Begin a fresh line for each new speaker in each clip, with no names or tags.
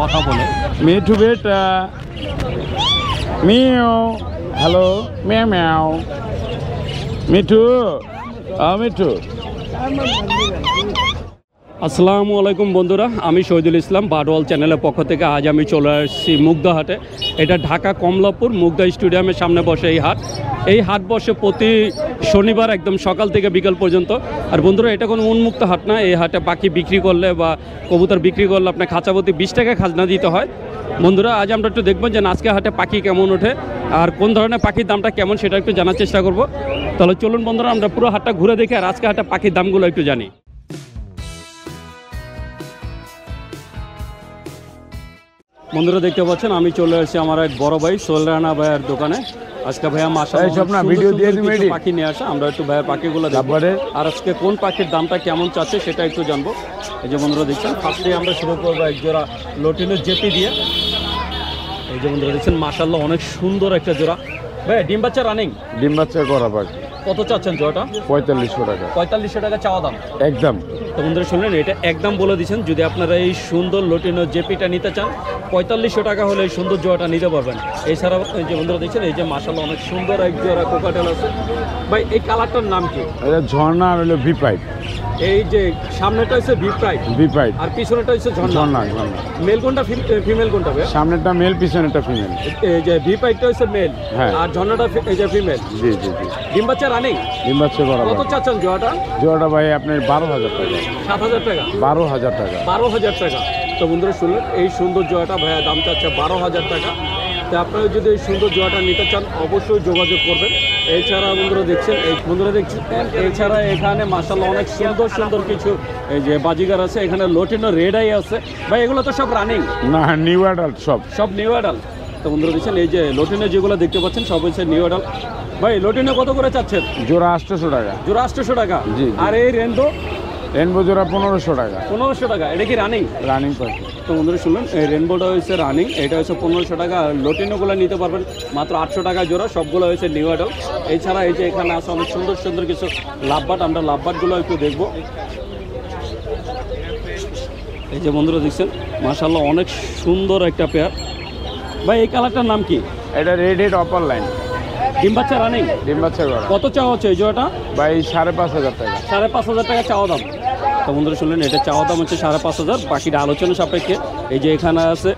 কথা বলে।
মিঠু বেটা মিয়াও, হ্যালো মিয়াও মিয়াও, মিঠু মিঠু।
আসসালামু আলাইকুম বন্ধুরা, আমি শহীদুল ইসলাম, বাডওয়াল চ্যানেলের পক্ষ থেকে আজ আমি চলে আসছি মুগদা হাটে। এটা ঢাকা কমলাপুর মুগদা স্টেডিয়ামের সামনে বসে এই হাট বসে প্রতি শনিবার একদম সকাল থেকে বিকাল পর্যন্ত। আর বন্ধুরা, এটা কোনো উন্মুক্ত হাট না। এই হাটে পাখি বিক্রি করলে বা কবুতর বিক্রি করলে আপনার খাঁচাপতি 20 টাকা খাজনা দিতে হয়। বন্ধুরা, আজ আমরা একটু দেখবেন যে আজকে হাটে পাখি কেমন ওঠে আর কোন ধরনের পাখির দামটা কেমন সেটা একটু জানার চেষ্টা করব। তাহলে চলুন বন্ধুরা, আমরা পুরো হাটটা ঘুরে দেখি আর আজকে হাটে পাখির দামগুলো একটু জানি। বন্ধুরা, দেখতে পাচ্ছেন আমি চলে আসছি আমার এক বড় ভাই সোহেল রানা ভাইয়ের দোকানে। আজকে ভাইয়া মাশাআল্লাহ ভিডিও দিয়ে পাখি নিয়ে আসা, আমরা একটু ভাইয়ের পাখিগুলো দেখবো আর আজকে কোন পাখির দামটা কেমন চাচ্ছে সেটা একটু জানবো। এই যে বন্ধুরা দেখছেন, ফার্স্টে আমরা শুরু করবো এক জোড়া লটিনো জেপি দিয়ে। এই যে বন্ধুরা দেখছেন, মাশাআল্লাহ অনেক সুন্দর একটা জোড়া। ভাই ডিম বাচ্চা রানিং?
ডিম বাচ্চা করা পাখি।
কত চাচ্ছেন জোড়াটা?
4500 টাকা।
4500 টাকা চাওয়া দাম
একদম।
তো বন্ধুরা শুনলেন, এটা একদম বলে দিচ্ছেন। যদি আপনারা এই সুন্দর লটিনো জেপিটা নিতে চান 4500 টাকা হলে এই সুন্দর জোড়াটা নিতে পারবেন। এছাড়াও এই যে বন্ধুরা দেখছেন, এই যে মাশাআল্লাহ অনেক সুন্দর এক জোড়া কোকাটেল আছে। ভাই এই কালারটার নাম কি?
এটা ঝর্ণা আর হলো ভি পাইপ।
এই যে সামনেটা হচ্ছে ভি পাইপ আর পিছনেটা হচ্ছে ঝর্ণা। মেল কোনটা ফিমেল কোনটা ভাই?
সামনেরটা মেল, পিছনেরটা ফিমেল।
এই যে ভি পাইপটা হচ্ছে মেল আর ঝর্ণাটা এই যে ফিমেল।
জি জি জি।
ডিম বাচ্চা রানিং?
ডিম বাচ্চা করা।
কত চাচ্ছেন জোড়াটা?
জোড়াটা ভাই আপনার 12000 টাকা।
7000 টাকা?
12000 টাকা।
12000 টাকা। তো বন্ধুরা শুনলেন, এই সুন্দর জোড়াটা ভাইয়া দাম চাচ্ছে 12000 টাকা। তো আপনারা যদি এই সুন্দর জোড়াটা নিতে চান অবশ্যই যোগাযোগ করবেন। এছাড়া বন্ধুরা দেখছেন এছাড়া এখানে মাশাআল্লাহ অনেক সুন্দর সুন্দর কিছু এই যে বাজিগার আছে। এখানে লটিনো রেড আই আছে। ভাই এগুলো তো সব রানিং
না? New adult. সব নিউ
অ্যাডাল্ট। তো বন্ধুরা দেখছেন, এই যে লটিনো যেগুলো দেখতে পাচ্ছেন সব হচ্ছে নিউ অ্যাডাল্ট। ভাই লটিনো কত করে চাচ্ছেন?
জোড়া 800 টাকা।
জোড়া 800 টাকা?
জি।
আর এই রেনবো
জোড়া 1500 টাকা।
1500 টাকা। এটা কি রানিং?
রানিং পাখি।
তো বন্ধুরা শুনলেন, এই রেনবোটা হচ্ছে রানিং, এটা হচ্ছে 1500 টাকা। লটিনোগুলো নিতে পারবেন মাত্র 800 টাকা জোড়া। সবগুলো হচ্ছে নিউ অ্যাডাল্ট। এছাড়া এই যে এখানে আছে অনেক সুন্দর সুন্দর কিছু লাভবাট, আমরা লাভবাটগুলো একটু দেখবো। এই যে বন্ধুরা দেখছেন, মাশাআল্লাহ অনেক সুন্দর একটা পেয়ার। ভাই এই কালারটার নাম কি?
এটা রেড হেড অপার লাইন।
ডিম বাচ্চা রানিং?
ডিম বাচ্চা করা।
কত চাওয়া হচ্ছে এই জোড়াটা?
ভাই 5500 টাকা।
5500 টাকা চাওয়া দাম। তো বন্ধুরা শুনলেন, এটা চাওয়া দাম হচ্ছে 5500। বাকিটা আলোচনা সাপেক্ষে। এই যে এখানে আছে,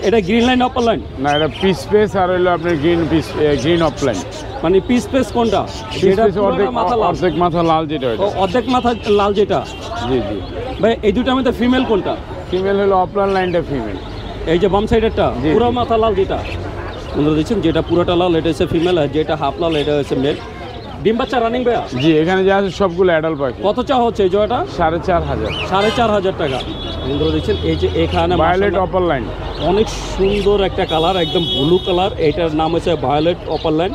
এটা গ্রিন লাইন অপার লাইন?
না, এটা পিস পেস আর হলো আপনার গ্রিন অফ লাইন।
মানে পিস পেস কোনটা?
অর্ধেক মাথা লাল যেটা।
অর্ধেক মাথা লাল যেটা?
জি জি।
ভাই এই দুটার মধ্যে ফিমেল কোনটা?
ফিমেল হলো অপলার লাইনটা ফিমেল।
এই যে বাম সাইডেরটা পুরো মাথা লাল যেটা বন্ধুরা দেখছেন, যেটা পুরোটা লাল এটা হচ্ছে ফিমেল আর যেটা হাফ লাল এটা হচ্ছে মেল। ডিম বাচ্চা রানিং ভাইয়া?
জি, এখানে যা আছে সবগুলো অ্যাডাল্ট পাখি।
কত চাওয়া হচ্ছে এই জোড়াটা?
4500।
4500 টাকা। বন্ধুরা দেখছেন, এই যে এখানে
ভায়োলেট অপার লাইন,
অনেক সুন্দর একটা কালার, একদম ব্লু কালার। এটার নাম হচ্ছে ভায়োলেট অপার লাইন।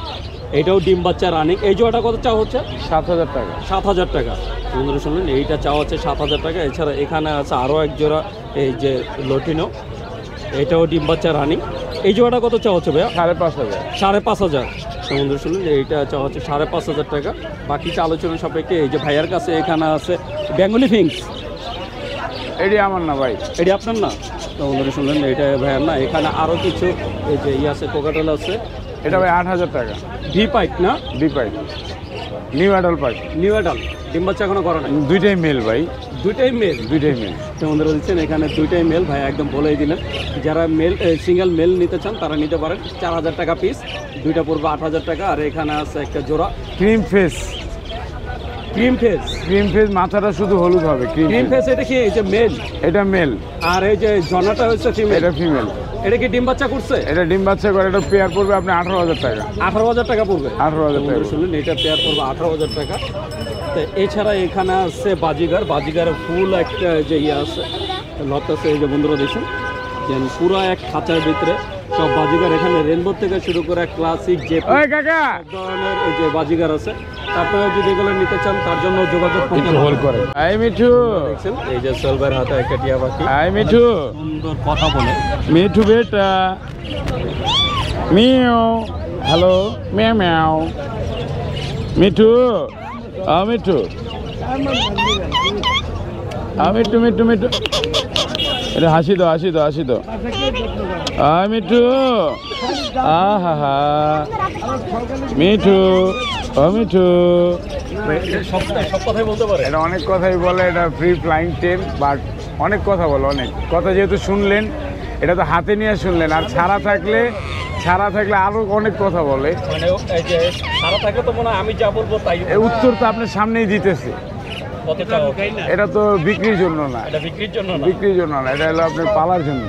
এটাও ডিম বাচ্চা রানিং। এই জোড়াটা কত চাওয়া হচ্ছে?
7000 টাকা।
7000 টাকা। বন্ধুরা শুনলেন, এইটা চাওয়া হচ্ছে 7000 টাকা। এছাড়া এখানে আছে আরও এক জোড়া এই যে লটিনো, এটাও ডিম বাচ্চা রানিং। এই জোড়াটা কত চাওয়া হচ্ছে ভাইয়া?
5500।
5500। বন্ধুরা শুনলেন, এইটা চাওয়া হচ্ছে 5500 টাকা। বাকিটা আলোচনা সাপেক্ষে। এই যে ভাইয়ার কাছে এখানে আছে বেঙ্গলি ফিংস।
এটি আমার না ভাই,
এটি আপনার না? তো বন্ধুরা শুনলেন, এটা ভাইয়ার না। এখানে আরও কিছু এই যে আছে কোকাটেল আছে।
এটা ভাই 8000 টাকা।
ভি পাইপ না?
ভি পাইপ নিউ অ্যাডাল্ট পাখি।
New adult. ডিম বাচ্চা এখনো করে নাই?
দুইটাই মেল ভাই।
দুইটাই মেল?
দুইটাই মেল।
তো বন্ধুরা দিচ্ছেন, এখানে দুইটাই মেল। ভাই একদম বলেই দিলেন, যারা মেল সিঙ্গেল মেল নিতে চান তারা নিতে পারেন। 4000 টাকা পিস। দুইটা পড়বে 8000 টাকা। আর এখানে আছে একটা জোড়া
ক্রিম ফেস। ক্রিম ফেস মাথাটা শুধু হলুদ হবে।
Cream face. এটা কি? এই যে মেল?
এটা মেল।
আর এই যে জনাটা হচ্ছে ফিমেল?
এটা ফিমেল।
এটা কি ডিম বাচ্চা করছে?
এটা ডিম বাচ্চা করে। এটা পেয়ার পড়বে আপনি 18000 টাকা।
18000 টাকা পড়বে?
18000 টাকা।
শুনলেন, এটা পেয়ার পড়বে 18000 টাকা। তো এছাড়া এখানে আছে বাজিগার ফুল একটা যে আছে লট আছে। এই যে বন্ধুরা দেখছেন, যে পুরো এক খাঁচার ভিতরে সব বাজিগার। এখানে রেনবো থেকে শুরু করে ক্লাসিক যে ধরনের এই যে বাজিগার আছে। আপনারা যদি এগুলো নিতে চান তার জন্য যোগাযোগ
করেন। মিঠু
দেখছেন, এই যে সোলবার হাতে একটা টিয়া পাখি।
মিঠু
সুন্দর কথা বলে।
মিঠু বেটা মিয়াও, হ্যালো মিয়াও মিয়াও, মিঠু মিঠু মিঠু মিঠু মিঠু এটা হাসি দাও মিঠু, আহা হা মিঠু, মিঠু।
সব কথাই বলতে পারে।
এটা অনেক কথাই বলে, এটা ফ্রি ফ্লাইং টেম, বাট অনেক কথা বলে, অনেক কথা যেহেতু শুনলেন, এটা তো হাতে নিয়ে শুনলেন, আর ছাড়া থাকলে আরো অনেক কথা বলে।
মানে এই যে সারা থাকলে তো মনে হয় আমি যা বলবো তাই।
এই উত্তর তো আপনার সামনেই দিতেছে।
কত চাও?
এটা তো বিক্রির জন্য না,
এটা বিক্রির জন্য না,
এটা হলো আপনার পালার জন্য।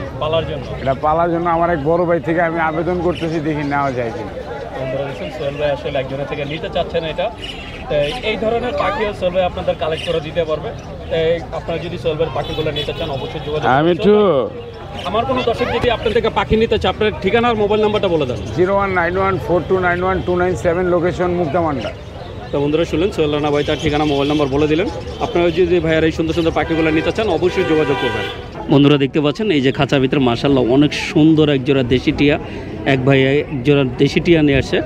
এটা পালার জন্য আমার এক বড় ভাই থেকে আমি আবেদন করতেছি, দেখি নেওয়া যায় কিনা।
বন্ধুরা দেখছেন সোহেল ভাই আসলে একজনের থেকে নিতে চাচ্ছেন এটা। এই ধরনের পাখিও সোহেল ভাই আপনাদের কালেক্ট করে দিতে পারবে। আপনারা যদি সোহেল ভাইয়ের পাখিগুলো নিতে চান অবশ্যই যোগাযোগ করুন। আমার কোনো দর্শক যদি আপনার থেকে পাখি নিতে চায়, আপনার ঠিকানা আর মোবাইল নাম্বারটা বলে দেন।
0191429129 লোকেশন মুক্তামান্ডা।
তো বন্ধুরা শুনলেন সোহেল রানা ভাই তার ঠিকানা মোবাইল নাম্বার বলে দিলেন। আপনারা যদি ভাইয়ার এই সুন্দর সুন্দর পাখিগুলো নিতে চান অবশ্যই যোগাযোগ করবেন। বন্ধুরা দেখতে পাচ্ছেন এই যে খাঁচার ভিতরে মাশাআল্লাহ অনেক সুন্দর এক জোড়া দেশি টিয়া, এক ভাইয়া এক জোড়া দেশি টিয়া নিয়ে আসছে।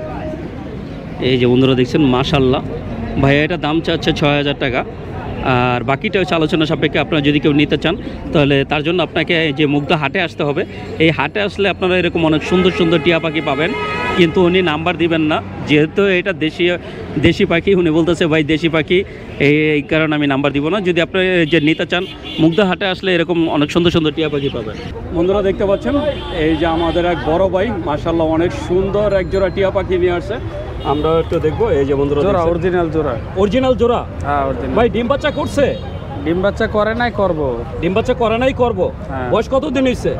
এই যে বন্ধুরা দেখছেন মাশাআল্লাহ, ভাইয়া এটা দাম চাচ্ছে ৬,০০০ টাকা। আর বাকিটা হচ্ছে আলোচনা সাপেক্ষে। আপনারা যদি কেউ নিতে চান তাহলে তার জন্য আপনাকে এই যে মুগ্ধা হাটে আসতে হবে। এই হাটে আসলে আপনারা এরকম অনেক সুন্দর সুন্দর টিয়া পাখি পাবেন, কিন্তু উনি নাম্বার দিবেন না, যেহেতু এটা দেশি পাখি। উনি বলতেছে ভাই দেশি পাখি, এই কারণে আমি নাম্বার দিব না। যদি আপনি যে নিতে চান মুগ্ধা হাটে আসলে এরকম অনেক সুন্দর সুন্দর টিয়া পাখি পাবেন। বন্ধুরা দেখতে পাচ্ছেন এই যে আমাদের এক বড় ভাই মাশাআল্লাহ অনেক সুন্দর এক জোড়া টিয়া পাখি নিয়ে আসছে। আমরা একটু দেখবো। এই যে বন্ধুরা
অরিজিনাল জোড়া।
হ্যাঁ ভাই ডিম বাচ্চা করছে?
ডিম বাচ্চা করে নাই, করবো।
ডিম বাচ্চা করে নাই, করবো। বয়স কতদিন হয়েছে?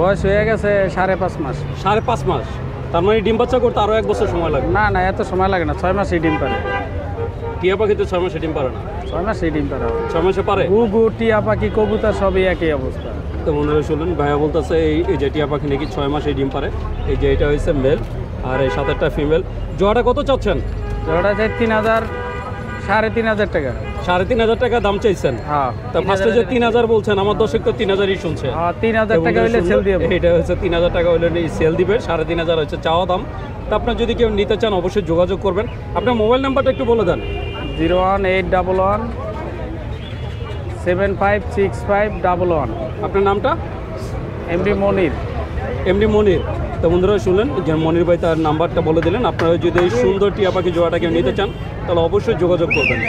বয়স হয়ে গেছে 5.5 মাস।
5.5 মাস। তার মানে ডিম বাচ্চা করতে আরো 1 বছর সময় লাগবে?
না এত সময় লাগে না, 6 মাসেই ডিম পারে।
টিয়া পাখি তো 6 মাসে ডিম পারে না?
6 মাসেই ডিম পারে।
6 মাসে পারে?
ঘুঘু, টিয়া পাখি, কবুতর সবই একই অবস্থা।
তো বন্ধুরা শুনলেন ভাইয়া বলতেছে এই যে টিয়া পাখি নাকি 6 মাসে ডিম পারে। এই যে এটা হচ্ছে মেল আর এই 7টা ফিমেল। জোড়াটা কত চাচ্ছেন?
জোড়াটা চাই 3,000, 3,500 টাকা।
3,500 টাকা দাম চাইছেন?
হ্যাঁ।
তো ফার্স্টে যে 3,000 বলছেন, আমার দর্শক তো 3,000ই শুনছে।
হ্যাঁ 3,000 টাকা হইলে সেল দিব।
এটা হচ্ছে 3,000 টাকা হইলে সেল দিবে, 3,500 হচ্ছে চাওয়া দাম। তো আপনার যদি কেউ নিতে চান অবশ্যই যোগাযোগ করবেন। আপনার মোবাইল নাম্বারটা একটু বলে দেন।
01811756511।
আপনার নামটা?
এমডি মনির।
তো বন্ধুরা শুনলেন যে মনির ভাই তার নাম্বারটা বলে দিলেন। আপনারা যদি এই সুন্দর টিয়া পাখি জোড়াটা কেউ নিতে চান তাহলে অবশ্যই যোগাযোগ করবেন।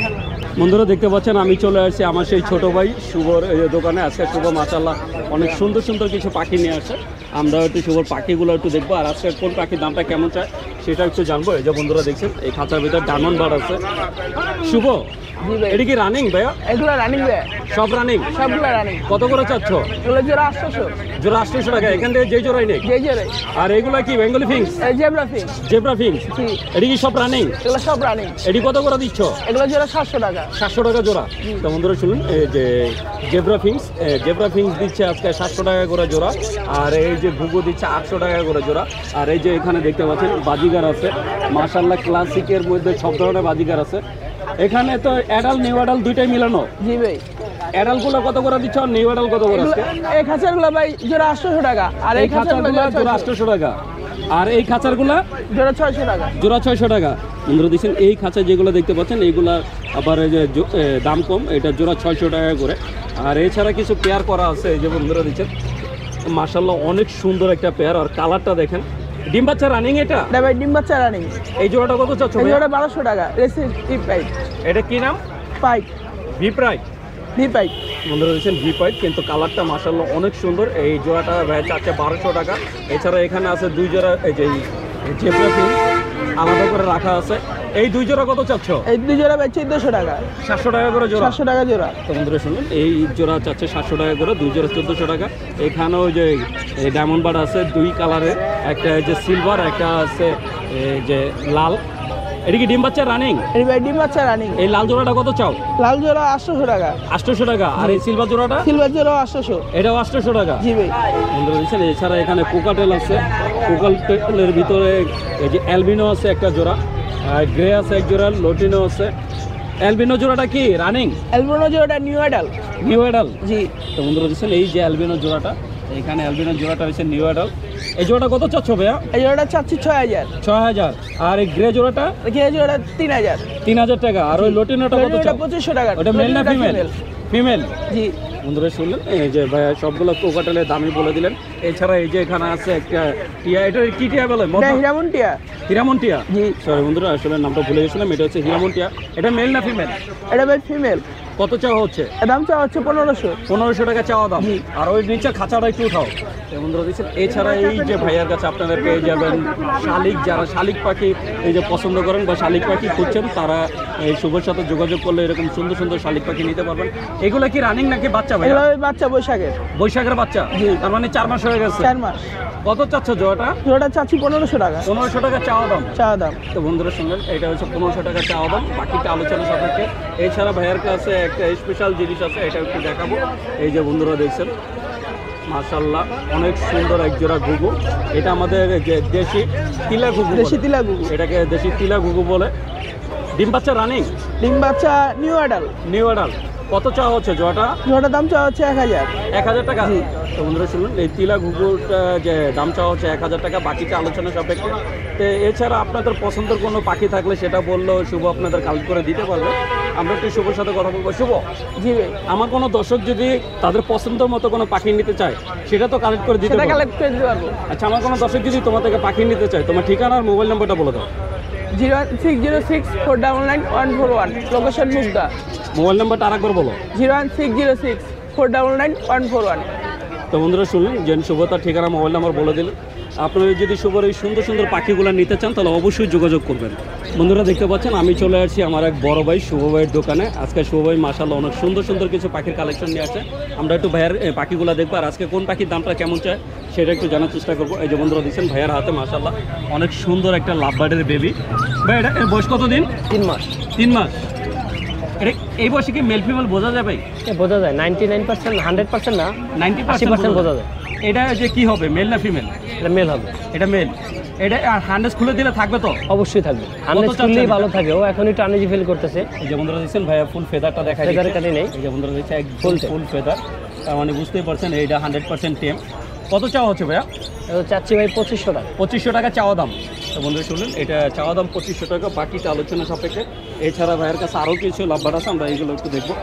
বন্ধুরা দেখতে পাচ্ছেন আমি চলে আসছি আমার সেই ছোটো ভাই শুভর দোকানে। আজকে শুভ মাশাআল্লাহ অনেক সুন্দর সুন্দর কিছু পাখি নিয়ে আসে। আমরা একটু শুভর পাখিগুলো একটু দেখবো, আর আজকে কোন পাখির দামটা কেমন চায় সেটা একটু জানবো। এই যে বন্ধুরা দেখছেন এই খাঁচার ভিতরে ডায়মন্ড বার্ড আছে। শুভ, এটা কি রানিং ভাইয়া?
এগুলো রানিং ভাই,
সব রানিং?
সবগুলো রানিং।
কত করে চাচ্ছ?
এগুলো জোড়া 800।
জোড়া 800 টাকা। এখান থেকে যেই জোড়াই নেই?
যেই জোড়াই।
আর এগুলো কি বেঙ্গলি ফিংস?
জেব্রা ফিংস।
জেব্রা ফিংস।
জি।
এটা কি সব রানিং?
এগুলো সব রানিং।
এটি কত করে দিচ্ছ?
এগুলো জোড়া 700 টাকা।
700 টাকা জোড়া। তো বন্ধুরা শুনুন এই যে জেব্রা ফিংস দিচ্ছে আজকে 700 টাকা করে জোড়া। আর এই যে ঘুঘু দিচ্ছে 800 টাকা করে জোড়া। আর এই যে এখানে দেখতে পাচ্ছেন বাজিগার আছে মাশাআল্লাহ, ক্লাসিকের মধ্যে সব ধরনের বাজিগার আছে। এখানে তো অ্যাডাল্ট নিউ অ্যাডাল্ট দুইটাই মিলানো।
জি ভাই।
অ্যাডাল্টগুলো কত করে দিচ্ছ আর নিউ অ্যাডাল্ট কত করে?
এই খাঁচারগুলো ভাই জোড়া 800 টাকা। আর এই খাঁচারগুলো
জোড়া 800 টাকা। আর এই খাঁচারগুলো
জোড়া 600 টাকা।
জোড়া 600 টাকা। বন্ধুরা দেখছেন এই খাঁচা যেগুলো দেখতে পাচ্ছেন এইগুলা আবার এই যে দাম কম, এটা জোড়া 600 টাকা করে। আর এছাড়া কিছু পেয়ার করা আছে। এই যে বন্ধুরা দেখছেন মাশাআল্লাহ অনেক সুন্দর একটা পেয়ার। আর কালারটা দেখেন। ডিম বাচ্চা রানিং এটা?
না ভাই ডিম বাচ্চা রানিং।
এই জোড়াটা কত চাচ্ছ?
এই জোড়া 1200 টাকা। Recipe pipe.
এটা কি নাম?
পাইপ।
V pipe. বন্ধুরা দেখছেন ভি পাইপ, কিন্তু কালারটা মাশাআল্লাহ অনেক সুন্দর। এই জোড়াটা ভাই চাচ্ছে 1200 টাকা। এছাড়া এখানে আছে 2 জোড়া এই যে জেব্রা ফিংস আলাদা করে রাখা আছে। এই 2 জোড়া কত চাচ্ছ?
এই 2 জোড়া ভাই 1400 টাকা।
700 টাকা করে জোড়া?
700 টাকা জোড়া।
তো বন্ধুরা শুনুন এই জোড়া চাচ্ছে 700 টাকা করে, 2 জোড়া 1400 টাকা। এখানেও যে ডায়মন্ড বার্ড আছে 2 কালারের, একটা যে সিলভার, একটা আছে যে লাল। এটা কি ডিম বাচ্চা রানিং?
এই ভাই ডিম বাচ্চা রানিং।
এই লাল জোড়াটা কত চাও?
লাল জোড়া 800 টাকা।
800 টাকা। আর এই সিলভার জোড়াটা?
সিলভার জোড়া 800।
এটাও 800 টাকা।
জি ভাই।
বন্ধুরা দেখছেন এছাড়া এখানে কোকাটেল আছে। কোকাটেলের ভিতরে এই যে অ্যালবিনো আছে একটা জোড়া, আর গ্রে আছে এক জোড়া, লোটিনো আছে। অ্যালবিনো জোড়াটা কি রানিং?
অ্যালবিনো জোড়াটা নিউ অ্যাডাল।
New adult?
জি।
তো বন্ধুরা দেখছেন এই যে অ্যালবিনো জোড়াটা, এখানে অ্যালবিনো জোড়াটা হচ্ছে নিউ অ্যাডাল। এই জোড়াটা কত চাচ্ছ ভাইয়া?
এই জোড়াটা চাচ্ছি 6000।
6000। আর এই গ্রে জোড়াটা?
এই জোড়াটা 3000।
3000 টাকা। আর ওই লোটিনোটা কত চাও?
2500 টাকা।
ওটা মেল না ফিমেল? ফিমেল।
জি।
বন্ধুরা শুনলেন এই যে ভাইয়া সবগুলো কোকাটেলের দামই বলে দিলেন। এছাড়া এই যে এখানে আছে একটা টিয়া, এটা কি টিয়া বলে?
এটা হীরামন টিয়া।
হীরামন টিয়া,
জি।
সরি বন্ধুরা আসলে নামটা ভুলে গেছিলাম। এটা হচ্ছে হীরামন টিয়া। এটা মেল না ফিমেল?
এটা ভাই ফিমেল।
কত চাওয়া হচ্ছে?
এর দাম চাওয়া হচ্ছে 1500।
1500 টাকা চাওয়া দাম। আর ওই নিচে খাঁচাটা একটু উঠাও। এই বন্ধুরা দেখছেন। এছাড়া এই যে ভাইয়ার কাছে আপনারা পেয়ে যাবেন শালিক, যারা শালিক পাখি এই যে পছন্দ করেন বা শালিক পাখি খুঁজছেন তারা এই শুভর সাথে যোগাযোগ করলে এরকম সুন্দর সুন্দর শালিক পাখি নিতে পারবেন। এগুলো কি রানিং নাকি বাচ্চা ভাইয়া?
এগুলো বাচ্চা বৈশাখের।
বৈশাখের বাচ্চা, তার মানে 4 মাস হয়ে গেছে।
4 মাস।
কত চাচ্ছ জোড়াটা?
জোড়াটা চাচ্ছি 1500 টাকা।
1500 টাকা চাওয়া দাম।
চাওয়া দাম।
তো বন্ধুরা শুনলেন, এটা হচ্ছে 1500 টাকা চাওয়া দাম, বাকিটা আলোচনা সাপেক্ষে। এছাড়া ভাইয়ার কাছে একটা স্পেশাল জিনিস আছে, এটা একটু দেখাবো। এই যে বন্ধুরা দেখছেন, মাশাআল্লাহ অনেক সুন্দর এক জোড়া ঘুঘু। এটা আমাদের যে দেশি তিলা ঘুঘু,
দেশি তিলা ঘুঘু।
এটাকে দেশি তিলা ঘুঘু বলে। ডিম বাচ্চা রানিং?
ডিম বাচ্চা নিউ অ্যাডাল।
New adult. কত চাওয়া হচ্ছে জোড়াটা?
জোড়াটার দাম চাওয়া হচ্ছে 1000।
1000 টাকা?
জি।
তো বন্ধুরা শুনুন, এই তিলা ঘুঘুটা যে দাম চাওয়া হচ্ছে 1000 টাকা, বাকিটা আলোচনা সাপেক্ষে। তো এছাড়া আপনাদের পছন্দের কোনো পাখি থাকলে সেটা বললেও শুভ আপনাদের কালেক্ট করে দিতে পারবে। আমরা একটু শুভর সাথে কথা বলবো। শুভ,
জি ভাই।
আমার কোনো দর্শক যদি তাদের পছন্দের মতো কোনো পাখি নিতে চায় সেটা তো কালেক্ট করে দিতে
সেটা
পারবে?
কালেক্ট করে দিতে পারবো।
আচ্ছা, আমার কোনো দর্শক যদি তোমার থেকে পাখি নিতে চায়, তোমার ঠিকানা আর মোবাইল নাম্বারটা বলে দাও।
01606499141, লোকেশন মুগদা।
মোবাইল নাম্বারটা আরেকবার বলো।
01606499141।
তো বন্ধুরা শুনলেন যে শুভ তার ঠিকানা মোবাইল নাম্বার বলে দিলেন। আপনারা যদি শুভর এই সুন্দর সুন্দর পাখিগুলো নিতে চান তাহলে অবশ্যই যোগাযোগ করবেন। বন্ধুরা দেখতে পাচ্ছেন আমি চলে আসছি আমার এক বড় ভাই শুভ ভাইয়ের দোকানে। আজকে শুভ ভাই মাশাআল্লাহ অনেক সুন্দর সুন্দর কিছু পাখির কালেকশন নিয়ে আসে। আমরা একটু ভাইয়ের পাখিগুলো দেখবো আর আজকে কোন পাখির দামটা কেমন চায় সেটা একটু জানার চেষ্টা করবো। এই যে বন্ধুরা দেখছেন ভাইয়ের হাতে মাশাআল্লাহ অনেক সুন্দর একটা লাভবার্ডের বেবি। ভাই এটা এর বয়স কত দিন?
3 মাস।
3 মাস। এটা এই বয়সে কি মেল ফিমেল বোঝা যায় ভাই?
বোঝা যায় 99%, 100% না,
90% বোঝা যায়। এটা যে কি হবে, মেল না ফিমেল?
এটা মেল হবে।
এটা মেল। এটা আর হান্ডেস খুলে দিলে থাকবে তো?
অবশ্যই থাকবে। হান্ড্রেড খুললেই ভালো থাকে। ও এখন একটু আনইজি ফিল করতেছে।
এই যে বন্ধুরা দেখছেন ভাইয়া ফুল ফেদারটা দেখাই দিচ্ছে।
ফেদার কাটি নেই।
এই যে বন্ধুরা দেখছেন একদম ফুল ফেদার, তার মানে বুঝতেই পারছেন এইটা 100% টেম। কত চাওয়া হচ্ছে ভাইয়া?
এটা চাচ্ছি ভাই 2500 টাকা।
2500 টাকা চাওয়া দাম। তো বন্ধুরা শুনলেন, এটা চাওয়া দাম 2500 টাকা, বাকিটা আলোচনা সাপেক্ষে। এছাড়া ভাইয়ের কাছে আরও কিছু লাভবার আছে, আমরা এইগুলো একটু দেখবো।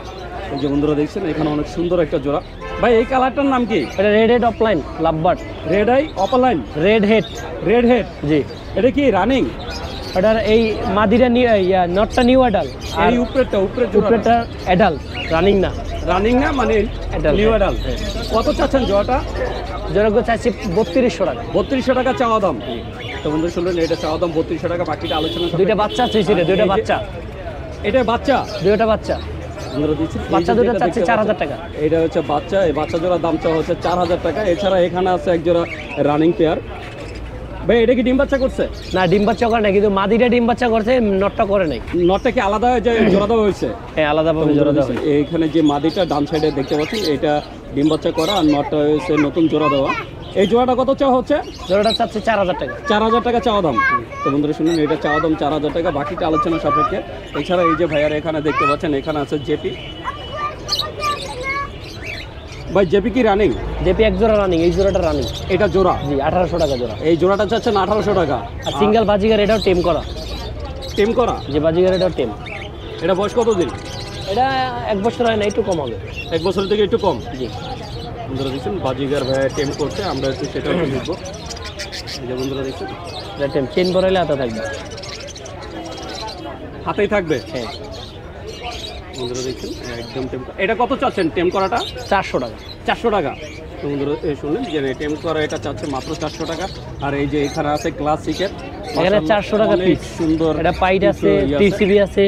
এই যে বন্ধুরা দেখছেন এখানে অনেক সুন্দর একটা জোড়া। ভাই এই কালারটার নাম কি?
এটা red head opaline lovebird.
Red eye opaline?
Red head.
Red head,
জি।
এটা কি রানিং?
এটার এই মাদিরা নটটা নিউ অ্যাডাল, আর
এই উপরেরটা
উপরেরটা অ্যাডাল। রানিং না?
রানিং না, মানে
Adult,
নিউ অ্যাডাল। কত চাচ্ছেন জোড়াটা?
জোড়াগুলো চাচ্ছি 3200 টাকা।
3200 টাকা চাওয়া দাম। তো বন্ধু শুনলেন, এটা চাওয়া দাম 3200 টাকা, বাকিটা আলোচনা সাপেক্ষে।
দুইটা বাচ্চা চাইছি রে, দুইটা বাচ্চা।
এটা বাচ্চা?
দুইটা বাচ্চা।
বন্ধুরা দিচ্ছি
বাচ্চা দুটো চাচ্ছি 4000 টাকা।
এটা হচ্ছে বাচ্চা, এই বাচ্চা জোড়ার দাম চাওয়া হচ্ছে 4000 টাকা। এছাড়া এখানে আছে এক জোড়া রানিং পেয়ার। ভাই এটা কি ডিম বাচ্চা করছে?
না, ডিম বাচ্চা করে নাই, কিন্তু মাদিরা ডিম বাচ্চা করছে, নটটা করে নাই।
নটটা কি আলাদা যে জোড়া দেওয়া হয়েছে?
হ্যাঁ, আলাদাভাবে জোড়া দেওয়া হয়েছে।
এইখানে যে মাদিটা ডান সাইডে দেখতে পাচ্ছেন, এটা ডিম বাচ্চা করা, আর নটটা হয়েছে নতুন জোড়া দেওয়া। এই জোড়াটা কত চাওয়া হচ্ছে?
জোড়াটা চাচ্ছি 4000 টাকা।
4000 টাকা চাওয়া দাম। তো বন্ধুরা শুনুন, এটা চাওয়া দাম 4000 টাকা, বাকিটা আলোচনা সাপেক্ষে। এছাড়া এই যে ভাইয়ারা এখানে দেখতে পাচ্ছেন, এখানে আছে জেপি। ভাই জেপি কি রানিং?
জেপি এক জোড়া রানিং, এই জোড়াটা রানিং।
এটা জোড়া?
জি, 1800 টাকা জোড়া।
এই জোড়াটা চাচ্ছেন 1800 টাকা।
আর সিঙ্গেল বাজিগার এটাও টেম করা।
টেম করা?
যে বাজিগার এটাও টেম।
এটা বয়স কত দিন?
এটা 1 বছর হয় না, একটু কম হবে।
1 বছর থেকে একটু কম।
জি।
বন্ধুরা দেখছেন বাজিগার ভাইয়া টেম করছে, আমরা একটু সেটা একটু দেখবো। এই যে বন্ধুরা দেখছেন,
এটা টেম, চেন বড়াইলে হাতে থাকবে।
হাতেই থাকবে?
হ্যাঁ।
বন্ধুরা দেখছেন একদম টেম। এটা কত চাচ্ছেন টেম করাটা?
400 টাকা।
400 টাকা। তো বন্ধুরা শুনলেন যে টেম করা এটা চাচ্ছে মাত্র 400 টাকা। আর এই যে এখানে আছে ক্লাসিকের,
এখানে 400 টাকা পিস।
সুন্দর
এটা পাইট আছে, টিসিবি আছে,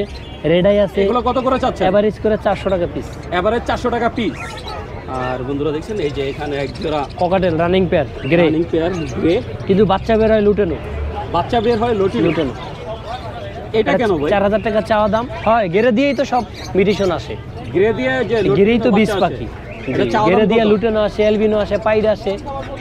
রেড আই আছে।
এগুলো কত করে চাচ্ছে?
এভারেজ করে 400 টাকা পিস।
এভারেজ 400 টাকা পিস। আর বন্ধুরা দেখছেন এই যে এখানে এক জোড়া
cockatiel running pair, grey.
Running pair grey,
কিন্তু বাচ্চা বের হয় লুটেনো।
বাচ্চা বের হয় লুটেনো। এটা কেন ভাই?
4000 টাকা চাওয়া দাম। হয়, গেরে দিয়েই তো সব মিউটেশন আসে।
গ্রে দিয়ে যে
গেরেই তো 20 পাখি। গেরে দিয়ে লুটেনো আসে, এলবিনো আসে, পাইড আসে,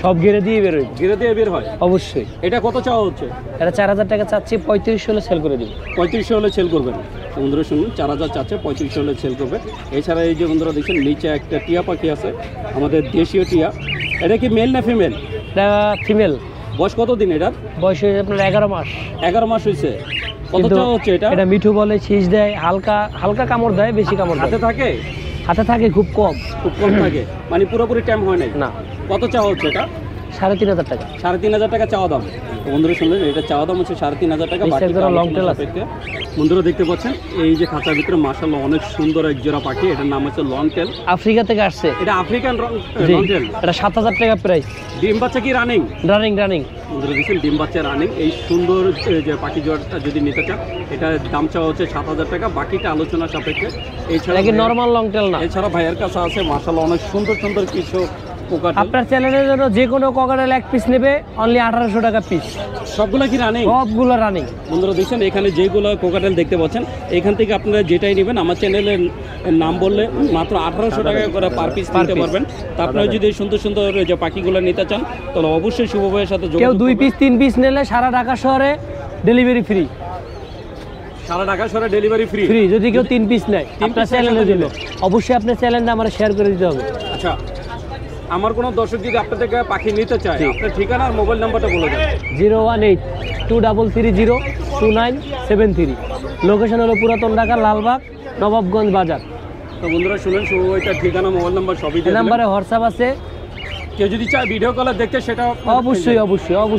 সব গেরে দিয়ে বের হয়।
গেরে দিয়ে বের হয়
অবশ্যই।
এটা কত চাওয়া হচ্ছে?
এটা 4000 টাকা চাচ্ছি, 3500 হলে সেল করে দিব।
3500 হলে সেল করবেন। বন্ধুরা শুনুন, 4000 চাচ্ছে, 3500 হলে সেল করবে। এছাড়া এই যে বন্ধুরা দেখছেন নিচে একটা টিয়া পাখি আছে, আমাদের দেশীয় টিয়া। এটা কি মেল না ফিমেল?
এটা ফিমেল।
বয়স কত দিন এটার?
বয়স হয়েছে আপনার 11 মাস।
11 মাস হয়েছে। কত চাওয়া হচ্ছে এটা?
এটা মিঠু বলে, শীষ দেয়, হালকা হালকা কামড় দেয়, বেশি কামড় দেয়।
হাতে থাকে?
হাতে থাকে খুব কম।
খুব কম থাকে, মানে পুরোপুরি টাইম হয় নাই।
না,
কত চাওয়া হচ্ছে এটা?
3,500 টাকা।
3,500 টাকা চাওয়া দাম। তো বন্ধুরা শুনলেন, এটা চাওয়া দাম হচ্ছে 3,500 টাকা।
নিচে একজোড়া long tail আছে।
বন্ধুরা দেখতে পাচ্ছেন এই যে খাঁচার ভিতরে মাশাআল্লাহ অনেক সুন্দর এক জোড়া পাখি, এটার নাম হচ্ছে লং টেল।
আফ্রিকা থেকে আসছে।
এটা আফ্রিকান
জি,
লং টেল।
এটা 7,000 টাকা প্রাইস।
ডিম বাচ্চা কি রানিং?
রানিং।
বন্ধুরা দেখছেন ডিম বাচ্চা রানিং। এই সুন্দর যে পাখি জোড়াটা যদি নিতে চান, এটার দাম চাওয়া হচ্ছে 7,000 টাকা, বাকিটা আলোচনা সাপেক্ষে।
এটা কি নরমাল লং টেল না?
এছাড়া ভাইয়ের কাছে আছে মাশাআল্লাহ অনেক সুন্দর সুন্দর কিছু কোকাটেল।
আপনার চ্যানেলের জন্য যে কোনো কোকাটেল এক পিস নেবে অনলি 1800 টাকা পিস।
সবগুলো কি রানিং?
সবগুলো রানিং।
বন্ধুরা দেখছেন এখানে যেগুলো কোকাটেল দেখতে পাচ্ছেন, এখান থেকে আপনারা যেটাই নেবেন আমার চ্যানেলের নাম বললে মাত্র 1800 টাকা করে পার পিস নিতে পারবেন। তা আপনারা যদি এই সুন্দর সুন্দর যে পাখিগুলো নিতে চান, তাহলে অবশ্যই শুভ ভাইয়ের সাথে
কেউ
যোগাযোগ
2
করবেন।
পিস 3 পিস নিলে সারা ঢাকা শহরে ডেলিভারি ফ্রি।
সারা ঢাকা শহরে ডেলিভারি ফ্রি।
যদি কেউ 3 পিস নেয়
তিন
আপনার
piece
চ্যানেলে
একসাথে
দিল, অবশ্যই আপনার চ্যানেলটা আমার শেয়ার করে দিতে হবে।
আচ্ছা, আমার কোনো দর্শক যদি আপনার থেকে পাখি নিতে চায়, আপনার ঠিকানা আর মোবাইল নাম্বারটা বলে দেন।
018-2330-2973। লোকেশন হলো পুরাতন ঢাকা, লালবাগ, নবাবগঞ্জ বাজার।
তো বন্ধুরা শুনেন, শুভ ভাইটার ঠিকানা মোবাইল নাম্বার সবই
এই
দিয়ে দিলাম।
নাম্বারে হোয়াটসঅ্যাপ আছে,
কেউ যদি চায় ভিডিও কলে দেখতে সেটা
অবশ্যই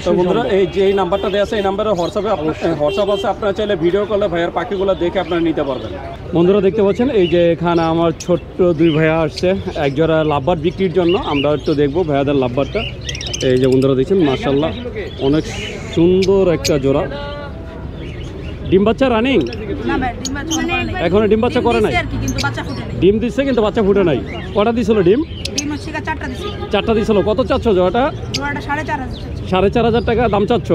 তো বন্ধুরা এই যে এই নাম্বারটা দেওয়া আছে, এই নাম্বারে হোয়াটসঅ্যাপ আছে, আপনারা চাইলে ভিডিও কলে ভাইয়ার পাখিগুলো দেখে আপনারা নিতে পারবেন। বন্ধুরা দেখতে পাচ্ছেন এই যে এখানে আমার ছোট্ট 2 ভাইয়া আসছে এক জোড়া লাভবার্ড বিক্রির জন্য। আমরা একটু দেখবো ভাইয়াদের লাভবার্ডটা। এই যে বন্ধুরা দেখছেন মাশাআল্লাহ অনেক সুন্দর একটা জোড়া। ডিম বাচ্চা রানিং? এখনো ডিম বাচ্চা করে নাই? ডিম দিচ্ছে কিন্তু বাচ্চা ফুটে নাই। কটা দিছিল ডিম? 4টা দিছিল। কত চাচ্ছ জোড়াটা? 4,500 টাকা দাম চাচ্ছ?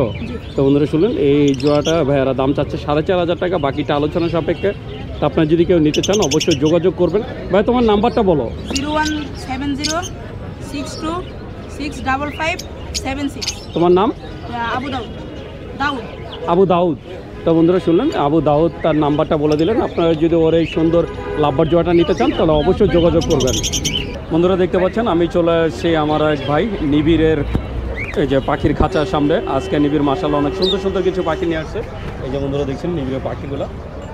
তো বন্ধুরা শুনলেন, এই জোড়াটা ভাইয়ারা দাম চাচ্ছে 4,500 টাকা, বাকিটা আলোচনা সাপেক্ষে। তো আপনার যদি কেউ নিতে চান অবশ্যই যোগাযোগ করবেন। ভাই তোমার নাম্বারটা বলো।
0170626556।
তোমার নাম? আবু দাউদ। তো বন্ধুরা শুনলেন, আবু দাউদ তার নাম্বারটা বলে দিলেন। আপনারা যদি ওর এই সুন্দর লাভবার জোড়াটা নিতে চান তাহলে অবশ্যই যোগাযোগ করবেন। বন্ধুরা দেখতে পাচ্ছেন আমি চলে আসছি আমার এক ভাই নিবিড়ের এই যে পাখির খাঁচার সামনে। আজকে নিবিড় মাশাআল্লাহ অনেক সুন্দর সুন্দর কিছু পাখি নিয়ে আসছে। এই যে বন্ধুরা দেখছেন নিবিড়ের পাখিগুলো,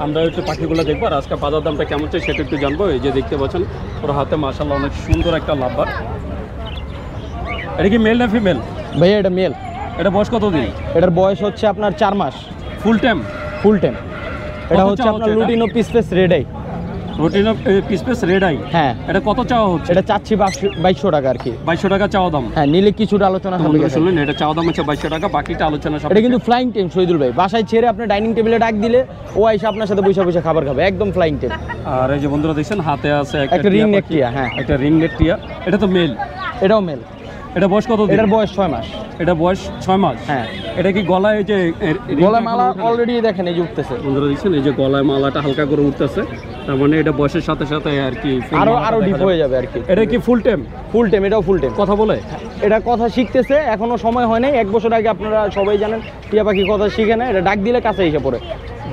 আমরা একটু পাখিগুলো দেখবো আর আজকে বাজার দামটা কেমন চাই সেটা একটু জানবো। এই যে দেখতে পাচ্ছেন ওর হাতে মাশাআল্লাহ অনেক সুন্দর একটা লাভবার। এটা কি মেল না ফিমেল?
ভাইয়া এটা মেল।
এটা বয়স কত দিন?
এটার বয়স হচ্ছে আপনার 4 মাস।
Full time?
Full time. এটা
কত
হচ্ছে
চাওয়া
আপনার
হচ্ছে এটা?
লুটিনো পিসপেস রেড আই।
রুটিনো পিস রেড আই?
হ্যাঁ।
এটা কত চাওয়া হচ্ছে?
এটা চাচ্ছি 2200 টাকা আর কি।
2200 টাকা চাওয়া দাম।
হ্যাঁ, নিলে কিছুটা আলোচনা হবে।
বন্ধুরা শুনলেন, এটা চাওয়া দাম হচ্ছে 2200 টাকা, বাকিটা আলোচনা সব।
এটা কিন্তু ফ্লাইং টেম শহীদুল ভাই, বাসায় ছেড়ে আপনি ডাইনিং টেবিলে ডাক দিলে ও আইসা আপনার সাথে বসে বসে খাবার খাবে, একদম ফ্লাইং টেম।
আর এই যে বন্ধুরা দেখছেন হাতে আছে
একটা রিং নেক টিয়া। হ্যাঁ,
একটা রিং নেক টিয়া। এটা তো মেল?
এটাও মেল।
এটা বয়স কত দিন?
এটার বয়স 6 মাস।
এটা বয়স 6 মাস?
হ্যাঁ।
এটা কি গলায় এই যে
গলায় মালা অলরেডি দেখেন এই যে উঠতেছে।
বন্ধুরা দেখছেন এই যে গলায় মালাটা হালকা করে উঠতেছে, তার মানে এটা বয়সের সাথে সাথে আর কি
আরো ডিপ হয়ে যাবে আর কি।
এটা কি ফুল টাইম?
ফুল টাইম, এটাও ফুল টাইম।
কথা বলে?
এটা কথা শিখতেছে, এখনো সময় হয় নাই। 1 বছর আগে আপনারা সবাই জানেন টিয়া পাখি কথা শিখে না, এটা ডাক দিলে কাছে এসে পড়ে।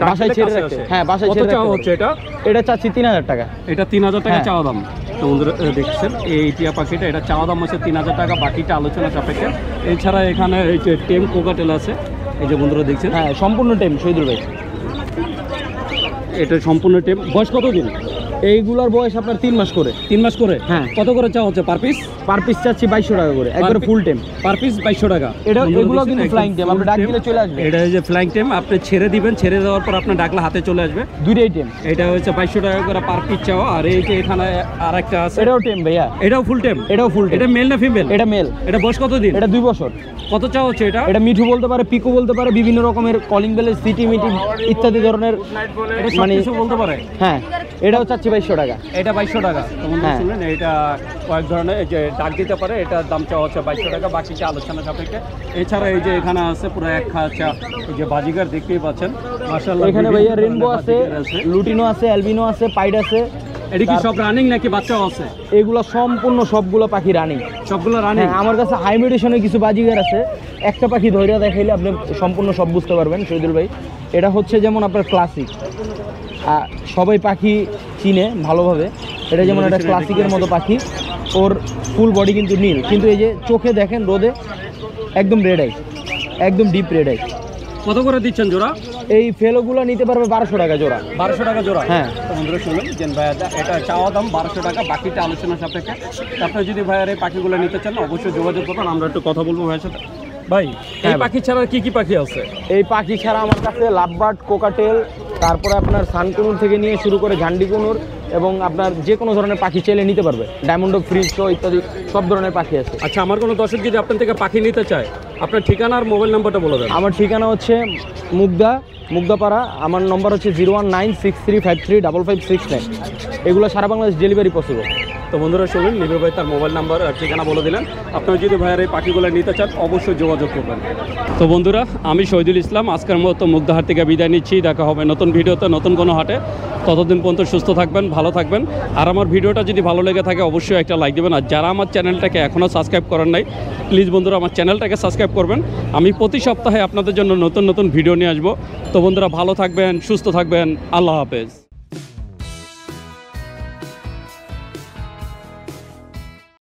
বাসায় ছেড়ে রাখতে। হ্যাঁ, বাসায় ছেড়ে
চাওয়া হচ্ছে এটা?
এটা চাচ্ছি 3000 টাকা।
এটা 3000 টাকা
হ্যাঁ।
চাওয়া দাম। তো বন্ধুরা দেখছেন এই টিয়া পাখিটা, এটা চাওয়া দাম হচ্ছে 3000 টাকা, বাকিটা আলোচনা সাপেক্ষে। এছাড়া এখানে এই যে টেম কোকাটেল আছে, এই যে বন্ধুরা দেখছেন।
হ্যাঁ, সম্পূর্ণ টাইম শহীদুল ভাই।
এটা সম্পূর্ণ টেম। বয়স কত দিন?
এইগুলোর বয়স আপনার 3 মাস করে।
3 মাস করে?
হ্যাঁ।
কত করে চাওয়া হচ্ছে পার পিস?
পার পিস চাচ্ছি 2200 টাকা করে, একবারে ফুল টাইম।
পার পিস 2200 টাকা।
এটা
বন্ধুরা
এগুলো
দেখছেন,
কিন্তু
একদম
ফ্লাইং টাইম, আপনি
full
ডাক
tame।
দিলে চলে আসবে।
এটা এই যে ফ্লাইং টাইম, আপনি ছেড়ে দিবেন, ছেড়ে দেওয়ার পর আপনার ডাকলে হাতে চলে আসবে।
দুইটাই টাইম।
এটা হচ্ছে 2200 টাকা করে পার পিস চাওয়া। আর এই যে এখানে আরেকটা আছে,
এটাও টাইম ভাইয়া।
এটাও ফুল টাইম?
এটাও ফুল টাইম।
এটা মেল না ফিমেল?
এটা মেল।
এটা বয়স কত দিন?
এটা 2 বছর।
কত চাওয়া হচ্ছে এটা?
এটা মিঠু বলতে পারে, পিকো বলতে পারে, বিভিন্ন রকমের কলিং বেলের সিটি মিটি ইত্যাদি ধরনের
এটা
মানে
সবকিছু বলতে পারে?
হ্যাঁ, এটাও চাচ্ছি 2200 টাকা।
এটা 2200 টাকা। তোমরা
হ্যাঁ।
শুনলেন, এটা কয়েক ধরনের এই যে ডাক দিতে পারে, এটার দাম চাওয়া হচ্ছে 2200 টাকা, বাকিটা আলোচনা সাপেক্ষে। এছাড়া এই যে এখানে আছে পুরো এক খাঁচা এই যে বাজিগার দেখতেই পাচ্ছেন মাশাআল্লাহ।
এখানে ভাইয়া রেইনবো আছে, লুটিনো আছে, অ্যালবিনো আছে, পাইড আছে।
এটা কি সব রানিং নাকি বাচ্চাও আছে?
এগুলো সম্পূর্ণ সবগুলো পাখি রানিং।
সবগুলো রানিং?
হ্যাঁ, আমার কাছে হাই মিউটেশনের কিছু বাজিগার আছে। একটা পাখি ধৈর্য দেখাইলে আপনি সম্পূর্ণ সব বুঝতে পারবেন শহীদুল ভাই। এটা হচ্ছে যেমন আপনার ক্লাসিক, সবাই পাখি চিনে ভালোভাবে। এটা যেমন একটা ক্লাসিকের মতো পাখি, ওর ফুল বডি কিন্তু নীল, কিন্তু এই যে চোখে দেখেন রোদে একদম রেড আই, একদম ডিপ রেড আই।
কত করে দিচ্ছেন জোড়া?
এই ফেলোগুলো নিতে পারবে 1200 টাকা জোড়া।
1200 টাকা জোড়া।
হ্যাঁ।
তো বন্ধুরা শুনুন যে ভাইয়া এটা চাওয়া দাম 1200 টাকা, বাকিটা আলোচনা সাপেক্ষে। আপনারা যদি ভাইয়ার এই পাখিগুলো নিতে চান অবশ্যই যোগাযোগ করবেন, আমরা একটু কথা বলবো ভাইয়ের সাথে। ভাই এই
হ্যাঁ,
পাখি ছাড়া কি কি পাখি আছে?
এই পাখি ছাড়া আমার কাছে লাভবার্ড, কোকাটেল, তারপরে আপনার সানকুনুর থেকে নিয়ে শুরু করে ঝান্ডিকুনুর এবং আপনার যে কোনো ধরনের পাখি চাইলে নিতে পারবে, ডায়মন্ড ফ্রিজ ইত্যাদি সব ধরনের পাখি আছে।
আচ্ছা, আমার কোনো দর্শক যদি আপনার থেকে পাখি নিতে চায়, আপনার ঠিকানা আর মোবাইল নাম্বারটা বলে দেন।
আমার ঠিকানা হচ্ছে মুগদাপাড়া। আমার নম্বর হচ্ছে 01963535569। এগুলো সারা বাংলাদেশ ডেলিভারি পসিবল।
তো বন্ধুরা শুনুন, নিবিড় ভাই তার মোবাইল নাম্বার আর ঠিকানা বলে দিলেন। আপনারা যদি ভাইয়ের এই পাখিগুলো নিতে চান অবশ্যই যোগাযোগ করবেন। তো বন্ধুরা, আমি শহীদুল ইসলাম আজকের মতো মুগদাহাট থেকে বিদায় নিচ্ছি। দেখা হবে নতুন ভিডিওতে, নতুন কোনো হাটে। ততদিন পর্যন্ত সুস্থ থাকবেন, ভালো থাকবেন। আর আমার ভিডিওটা যদি ভালো লেগে থাকে অবশ্যই একটা লাইক দেবেন। আর যারা আমার চ্যানেলটাকে এখনও সাবস্ক্রাইব করেন নাই, প্লিজ বন্ধুরা আমার চ্যানেলটাকে সাবস্ক্রাইব করবেন। আমি প্রতি সপ্তাহে আপনাদের জন্য নতুন নতুন ভিডিও নিয়ে আসবো। তো বন্ধুরা ভালো থাকবেন, সুস্থ থাকবেন। আল্লাহ হাফেজ।